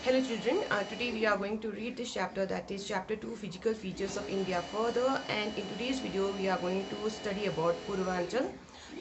Hello children, today we are going to read this chapter, that is chapter 2, physical features of India further, and in today's video we are going to study about Purvanchal.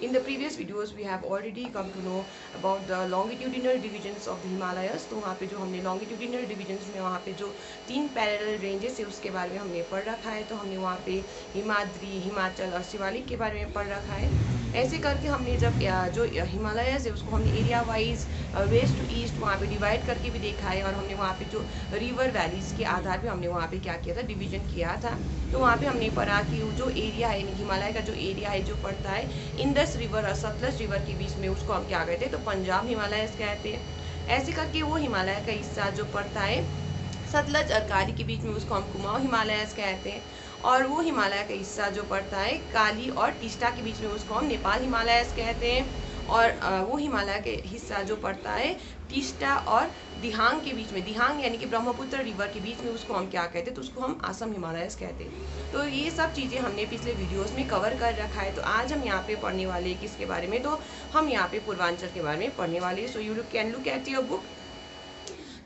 In the previous videos we have already come to know about the longitudinal divisions of the Himalayas. तो वहाँ पे जो हमने longitudinal divisions में वहाँ पे जो 3 parallel ranges है उसके बारे में हमने पढ़ रखा है. तो हमने वहाँ पे हिमाद्री, हिमाचल और शिवालिक के बारे में पढ़ रखा है. ऐसे करके हमने जब जो हिमालयस है उसको हमने area wise west to east वहाँ पे डिवाइड करके भी देखा है, और हमने वहाँ पे जो रिवर वैलीज के आधार पे हमने वहाँ पे क्या किया था, डिवीजन किया था. तो वहाँ पे हमने पढ़ा कि जो एरिया है यानी हिमालय का जो एरिया है जो पड़ता है इंडस रिवर और सतलज रिवर के बीच में, उसको हम क्या कहते हैं, तो पंजाब हिमालयस कहते हैं. ऐसे करके वो हिमालय का हिस्सा जो पड़ता है सतलज और कारी के बीच में, उसको हम कुमाऊं हिमालयस कहते हैं. और वो हिमालय का हिस्सा जो पड़ता है काली और टिस्टा के बीच में, उसको हम नेपाल हिमालयस कहते हैं. और वो हिमालय के हिस्सा जो पड़ता है टिस्टा और दिहांग के बीच में, दिहांग यानी कि ब्रह्मपुत्र रिवर के बीच में, उसको हम क्या कहते हैं, तो उसको हम असम हिमालयस कहते हैं. तो ये सब चीज़ें हमने पिछले वीडियोस में कवर कर रखा है. तो आज हम यहाँ पे पढ़ने वाले हैं किसके बारे में, तो हम यहाँ पे पूर्वांचल के बारे में पढ़ने वाले हैं. So you can look at your book.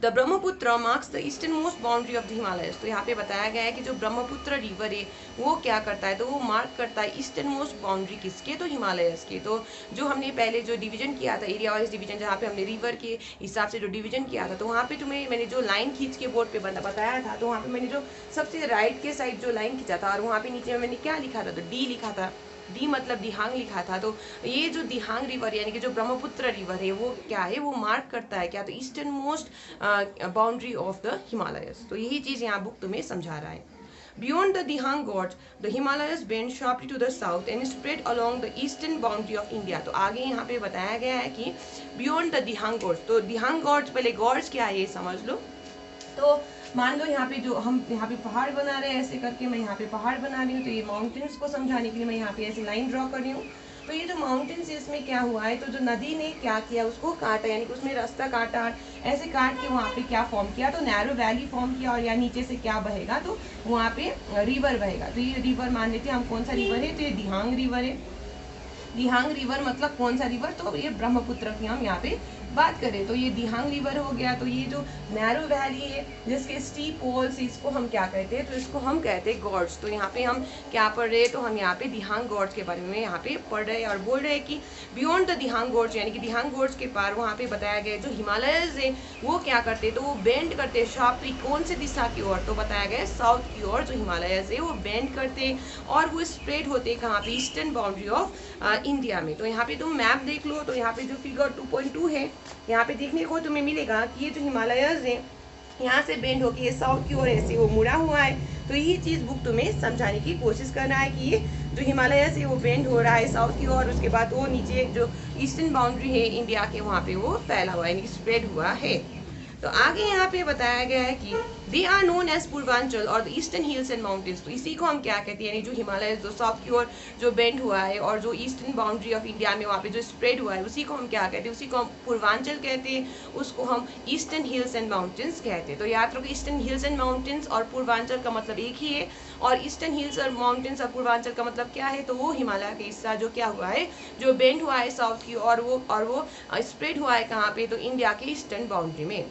The Brahmaputra marks the eastern most boundary of the Himalayas. तो यहाँ पे बताया गया है कि जो ब्रह्मपुत्र रिवर है वो क्या करता है, तो वो मार्क करता है ईस्टर्न मोस्ट बाउंड्री किसके, तो हिमालयस के. तो जो हमने पहले जो डिवीजन किया था, एरिया वाइज डिवीजन, जहाँ पे हमने रिवर के हिसाब से जो डिवीजन किया था, तो वहाँ पे तुम्हें मैंने जो लाइन खींच के बोर्ड पे बताया था. तो वहाँ पे मैंने जो सबसे राइट के साइड जो लाइन खींचा था, और वहाँ पे नीचे में मैंने क्या लिखा था, तो डी लिखा था. डी मतलब दिहांग लिखा था. तो ये जो दिहांग रिवर यानी कि जो ब्रह्मपुत्र रिवर है वो क्या है, वो मार्क करता है क्या, तो eastern most boundary of the Himalayas. तो यही चीज यहाँ बुक तुम्हें समझा रहा है. Beyond the Dihang Gorge, the Himalayas bend sharply to the south and spread along the eastern boundary of India. तो आगे यहाँ पे बताया गया है कि Beyond the Dihang Gorge, तो Dihang Gorge, पहले gorge क्या है ये समझ लो. तो मान लो यहाँ पे जो हम यहाँ पे पहाड़ बना रहे हैं, ऐसे करके मैं यहाँ पे पहाड़ बना रही हूँ. तो ये माउंटेन्स को समझाने के लिए मैं यहाँ पे ऐसे लाइन ड्रॉ कर रही हूँ. तो ये जो माउंटेन्स है इसमें क्या हुआ है, तो जो नदी ने क्या किया, उसको काटा, यानी कि उसमें रास्ता काटा, ऐसे काट के वहाँ पे क्या फॉर्म किया, तो नैरो वैली फॉर्म किया. और यहाँ नीचे से क्या बहेगा, तो वहाँ पे रिवर बहेगा. तो ये रिवर मान लेते हैं हम कौन सा रिवर है, तो ये दिहांग रिवर है. दिहांग रिवर मतलब कौन सा रिवर, तो ये ब्रह्मपुत्र की हम यहाँ पे बात करें तो ये दिहांग रिवर हो गया. तो ये जो नैरो वैली है जिसके स्टीप वॉल्स, इसको हम क्या कहते हैं, तो इसको हम कहते हैं गॉर्ज. तो यहाँ पे हम क्या पढ़ रहे हैं, तो हम यहाँ पे दिहांग गॉर्ज के बारे में यहाँ पे पढ़ रहे हैं, और बोल रहे हैं कि बियॉन्ड द दिहांग गॉर्ज, यानी कि दिहांग गॉर्ज के पार वहाँ पे बताया गया जो हिमालयस है वो क्या करते हैं, तो वो बेंड करते हैं शार्पली कौन से दिशा की ओर, तो बताया गया है साउथ की ओर. जो हिमालयस है वो बेंड करते हैं और वो स्प्रेड होते हैं कहाँ पे, ईस्टर्न बाउंड्री ऑफ इंडिया में. तो यहाँ पे तुम मैप देख लो. तो यहाँ पे जो फिगर 2.2 है यहाँ पे देखने को तुम्हें मिलेगा कि ये जो हिमालयस है यहाँ से बेंड होके ये साउथ की ओर ऐसे वो मुड़ा हुआ है. तो यही चीज बुक तुम्हें समझाने की कोशिश करना है कि ये जो हिमालयस है वो बेंड हो रहा है साउथ की ओर, उसके बाद वो नीचे जो ईस्टर्न बाउंड्री है इंडिया के वहाँ पे वो फैला हुआ है, यानी स्प्रेड हुआ है. तो आगे यहाँ पे बताया गया है कि they are known as Purvanchal और the eastern hills and mountains. तो इसी को हम क्या कहते हैं, यानी जो हिमालय जो साउथ की ओर जो बेंड हुआ है और जो ईस्टर्न बाउंड्री ऑफ इंडिया में वहाँ पे जो स्प्रेड हुआ है, उसी को हम क्या कहते हैं, उसी को हम पूर्वांचल कहते हैं, उसको हम ईस्टर्न हिल्स एंड माउंटेन्स कहते हैं. तो याद रखो ईस्टर्न हिल्स एंड माउंटेन्स और पूर्वांचल का मतलब एक ही है, और ईस्टर्न हिल्स और माउंटेन्स और पूर्वांचल का मतलब क्या है, तो वो हिमालय का हिस्सा जो क्या हुआ है, जो बेंड हुआ है साउथ की और वो स्प्रेड हुआ है कहाँ पे, तो इंडिया के ईस्टर्न बाउंड्री में.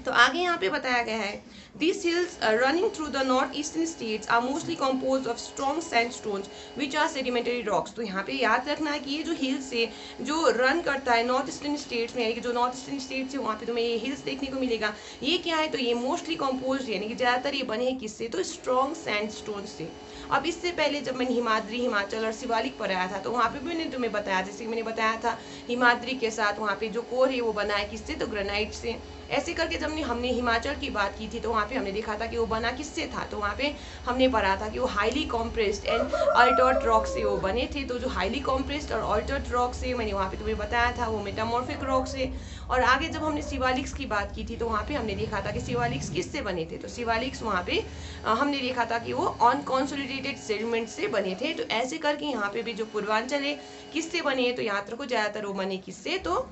तो आगे यहाँ पे बताया गया है These hills running through the northeastern states are mostly composed of strong sandstones which are sedimentary rocks. तो यहाँ पे याद रखना है कि ये जो हिल्स है जो रन करता है नॉर्थ ईस्टर्न स्टेट्स में, यानी कि जो नॉर्थ ईस्टर्न स्टेट्स है वहाँ पे तुम्हें ये हिल्स देखने को मिलेगा. ये क्या है, तो ये मोस्टली कम्पोज यानी कि ज़्यादातर ये बने हैं किससे, तो स्ट्रॉन्ग सैंडस्टोन से. अब इससे पहले जब मैंने हिमाद्री, हिमाचल और शिवालिक पढ़ाया था तो वहाँ पे भी मैंने तुम्हें बताया, जैसे मैंने बताया था हिमाद्री के साथ वहाँ पे जो कोर है वो बना है किससे, तो ग्रेनाइट से. ऐसे करके जब हमने हिमाचल की बात की थी तो वहाँ पे हमने देखा था कि वो बना किससे था, तो वहाँ पे हमने पढ़ा था कि वो highly compressed and Altered rock से वो बने थे. तो जो हाईली कॉम्प्रेस्ड और अल्टर्ड रॉक से मैंने वहाँ पे तुम्हें बताया था वो मेटामॉर्फिक रॉक से. और आगे जब हमने शिवालिक्स की बात की थी तो वहाँ पे हमने देखा था कि शिवालिक्स किससे बने थे, तो शिवालिक्स वहाँ पे हमने देखा था कि वो अनकॉन्सोलिडेटेड सेडिमेंट से बने थे. तो ऐसे करके यहाँ पे भी जो पूर्वांचल है किससे बने हैं, तो याद रखो ज्यादातर वो बने किससे, तो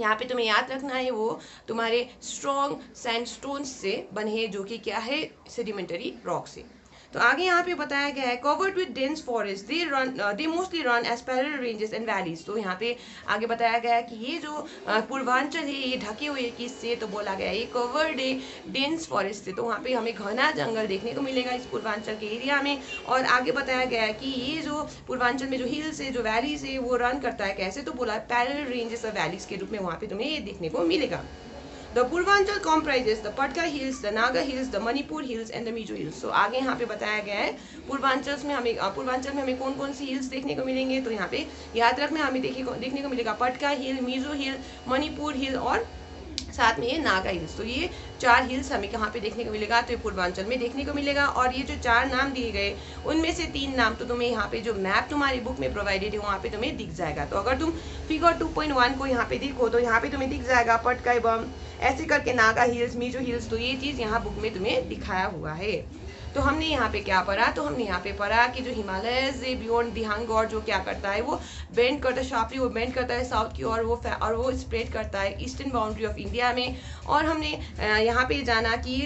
यहाँ पे तुम्हें याद रखना है वो तुम्हारे स्ट्रॉन्ग सैंडस्टोन से बने हैं जो कि क्या है, सेडिमेंटरी रॉक से. तो आगे यहाँ पे बताया गया है covered with dense forest, they mostly run as parallel ranges and valleys. तो यहाँ पे आगे बताया गया है कि ये जो पूर्वांचल है ये ढके हुए किससे, तो बोला गया है ये कवर्ड है डेंस फॉरेस्ट से। तो वहाँ पे हमें घना जंगल देखने को मिलेगा इस पूर्वांचल के एरिया में। और आगे बताया गया है कि ये जो पूर्वांचल में जो हिल्स है, जो वैलीज है, वो रन करता है कैसे, तो बोला पैरेलल रेंजेस और वैलीज के रूप में वहाँ पे तुम्हें ये देखने को मिलेगा। The Purvanchal comprises the Patka Hills, the Naga Hills, the Manipur Hills and the Mizo Hills. So आगे यहाँ पे बताया गया है पूर्वांचल में हमें कौन कौन सी हिल्स देखने को मिलेंगे। तो यहाँ पे याद रखना हमें देखने को मिलेगा पटका हिल, मिजो हिल, मणिपुर हिल और साथ में ये नागा हिल्स। तो ये 4 हिल्स हमें कहाँ पे देखने को मिलेगा, तो ये पूर्वांचल में देखने को मिलेगा। और ये जो 4 नाम दिए गए उनमें से 3 नाम तो तुम्हें यहाँ पे जो मैप तुम्हारी बुक में प्रोवाइडेड है वहाँ पे तुम्हें दिख जाएगा। तो अगर तुम फिगर 2.1 को यहाँ पे देखो तो यहाँ पे तुम्हें दिख जाएगा पटका एवं ऐसे करके नागा हिल्स, मिजो हिल्स। तो ये चीज यहाँ बुक में तुम्हें दिखाया हुआ है। तो हमने यहाँ पे क्या पढ़ा, तो हमने यहाँ पे पढ़ा कि जो हिमालय से बियॉन्ड दिहांगौर जो क्या करता है वो बेंड करता है, शार्पली वो बेंड करता है साउथ की ओर, वो स्प्रेड करता है ईस्टर्न बाउंड्री ऑफ इंडिया में। और हमने यहाँ पे जाना कि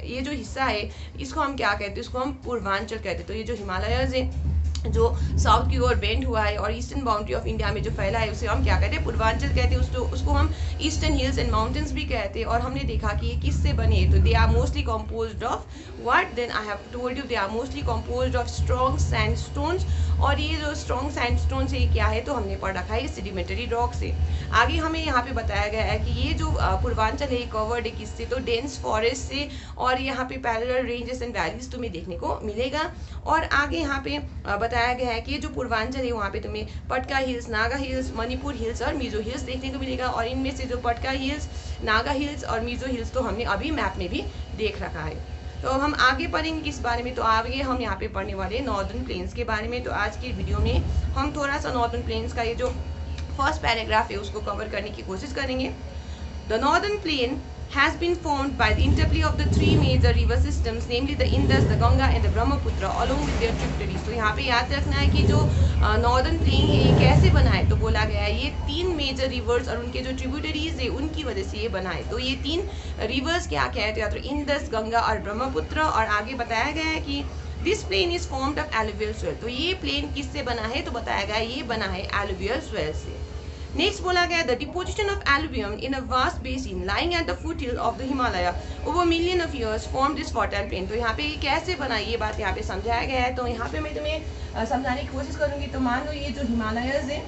ये जो हिस्सा है इसको हम क्या कहते हैं, इसको हम पूर्वांचल कहते हैं। तो ये जो हिमालय है जो साउथ की ओर बेंड हुआ है और ईस्टर्न बाउंड्री ऑफ इंडिया में जो फैला है उसे हम क्या कहते हैं, पूर्वांचल कहते हैं। उसको हम ईस्टर्न हिल्स एंड माउंटेन्स भी कहते हैं। और हमने देखा कि ये किससे बने, तो they are mostly composed of what, then I have told you they are mostly composed of strong sandstones. और ये जो स्ट्रॉन्ग सैंडस्टोन से क्या है, तो हमने पढ़ रखा है सेडिमेंटरी रॉक से। आगे हमें यहाँ पे बताया गया है कि ये जो पूर्वांचल है कवर्ड है किससे, तो डेंस फॉरेस्ट से। और यहाँ पे पैरेलल रेंजेस एंड वैलीज तुम्हें देखने को मिलेगा। और आगे यहाँ पे बताया गया है कि जो पूर्वांचल है वहाँ पे तुम्हें पटका hills, Naga hills, Manipur hills और मिजो हिल्स देखने को मिलेगा। और इनमें से जो पटका हिल्स, नागा हिल्स और मिजो हिल्स तो हमने अभी मैप में भी देख रखा है। तो हम आगे पढ़ेंगे किस बारे में, तो आगे हम यहाँ पे पढ़ने वाले नॉर्दर्न प्लेन्स के बारे में। तो आज की वीडियो में हम थोड़ा सा नॉर्दर्न प्लेन्स का ये जो फर्स्ट पैराग्राफ है उसको कवर करने की कोशिश करेंगे। The northern plain has been formed by the interplay of the 3 major river systems, namely the Indus, the Ganga and the Brahmaputra, along with their tributaries. तो यहाँ पे याद रखना है कि जो नॉर्दर्न प्लेन है ये कैसे बना है, तो बोला गया है ये 3 मेजर रिवर्स और उनके जो ट्रिब्यूटरीज है उनकी वजह से ये बना है। तो ये 3 रिवर्स क्या क्या है, तो इंडस, गंगा और ब्रह्मपुत्र। और आगे बताया गया है कि this plain is formed of alluvial soil. तो ये प्लेन किससे बना है, तो बताया गया ये बना है एलुवियल सोइल से। नेक्स्ट बोला गया the deposition of alluvium in a vast basin lying at the foothill of the Himalaya over million of years form this fertile plain. तो यहाँ पे ये कैसे बना, ये बात यहाँ पे समझाया गया है। तो यहाँ पे मैं तुम्हें समझाने की कोशिश करूंगी। तो मान लो ये जो हिमालयस है,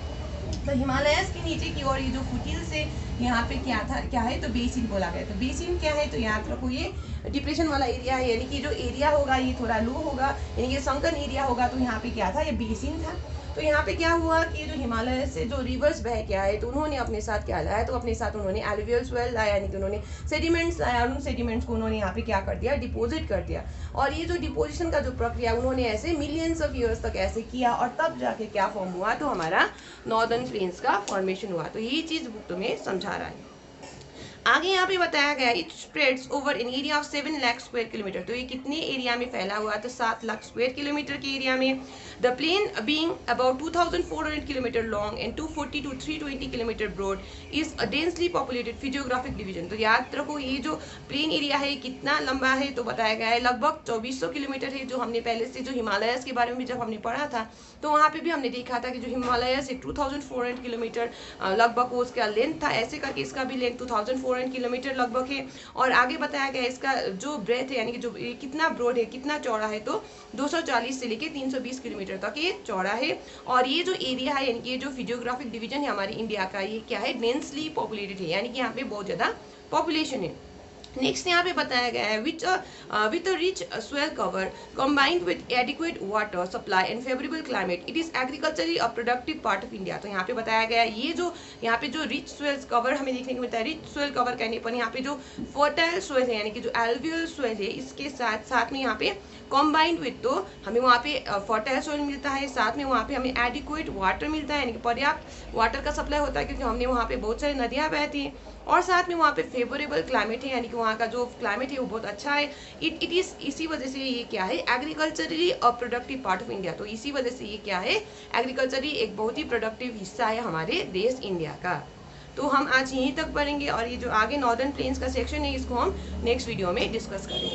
तो हिमालयस के नीचे की ओर ये जो फुटहिल से यहाँ पे क्या है, तो बेसिन बोला गया। तो बेसिन क्या है, तो याद रखो ये डिप्रेशन वाला एरिया है, यानी कि जो एरिया होगा ये थोड़ा लो होगा, यानी कि संकन एरिया होगा। तो यहाँ पे क्या था, ये बेसिन था। तो यहाँ पे क्या हुआ कि जो हिमालय से जो रिवर्स बह के आए तो उन्होंने अपने साथ क्या लाया, तो अपने साथ उन्होंने एलुवियल सोइल लाया, यानी कि उन्होंने सेडिमेंट्स लाया और उन सेडिमेंट्स को उन्होंने यहाँ पे क्या कर दिया, डिपोजिट कर दिया। और ये जो डिपोजिशन का जो प्रक्रिया उन्होंने ऐसे मिलियंस ऑफ ईयर्स तक ऐसे किया और तब जाके क्या फॉर्म हुआ, तो हमारा नॉर्दर्न प्लेन्स का फॉर्मेशन हुआ। तो ये चीज बुक तुम्हें समझा रहा है। आगे यहाँ पे बताया गया it spreads over an area of 7 lakh square kilometre. तो ये कितने एरिया में फैला हुआ, तो 7 लाख स्क्वायर किलोमीटर के एरिया में। The plain being about 2400 kilometre long and 240 to 320 kilometre broad is a densely populated physiographic division. तो याद रखो ये जो प्लेन एरिया है कितना लंबा है, तो बताया गया है लगभग 2400 किलोमीटर है। जो हमने पहले से जो हिमालयस के बारे में भी जब हमने पढ़ा था तो वहाँ पे भी हमने देखा था कि जो हिमालयस है 2400 किलोमीटर लगभग वो उसका लेंथ था। ऐसे करके इसका भी लेंथ 2400 किलोमीटर लगभग है। और आगे बताया गया इसका जो ब्रेथ है, यानी कि जो कितना ब्रॉड है, कितना चौड़ा है, तो 240 से लेके 320 किलोमीटर तक ये चौड़ा है। और ये जो एरिया है, यानी कि ये जो फिजियोग्राफिक डिवीजन है हमारे इंडिया का, ये क्या है, डेंसली पॉपुलेटेड है, यानी कि यहाँ पे बहुत ज्यादा पॉपुलेशन है। नेक्स्ट यहाँ पे बताया गया है which with a rich soil cover combined with adequate water supply and favourable climate it is agriculturally a productive part of India. तो यहाँ पे बताया गया है ये जो यहाँ पे जो रिच सोइल कवर हमें देखने को मिलता है, रिच सोइल कवर कहने पर यहाँ पे जो फर्टाइल सोइल है, यानी कि जो एलुवियल सोइल है, इसके साथ साथ में यहाँ पे कॉम्बाइंड विथ, तो हमें वहाँ पे फर्टाइल सोइल मिलता है, साथ में वहाँ पे हमें एडिक्वेट वाटर मिलता है, यानी कि पर्याप्त वाटर का सप्लाई होता है, क्योंकि हमने वहाँ पे बहुत सारी नदियाँ बहती हैं। और साथ में वहाँ पे फेवरेबल क्लाइमेट है, यानी कि वहाँ का जो क्लाइमेट है वो बहुत अच्छा है। इट इज इसी वजह से ये क्या है, agriculturally a productive part of India. तो इसी वजह से ये क्या है, एग्रीकल्चरली एक बहुत ही प्रोडक्टिव हिस्सा है हमारे देश इंडिया का। तो हम आज यहीं तक पढ़ेंगे और ये जो आगे नॉर्दर्न प्लेन्स का सेक्शन है इसको हम नेक्स्ट वीडियो में डिस्कस करेंगे।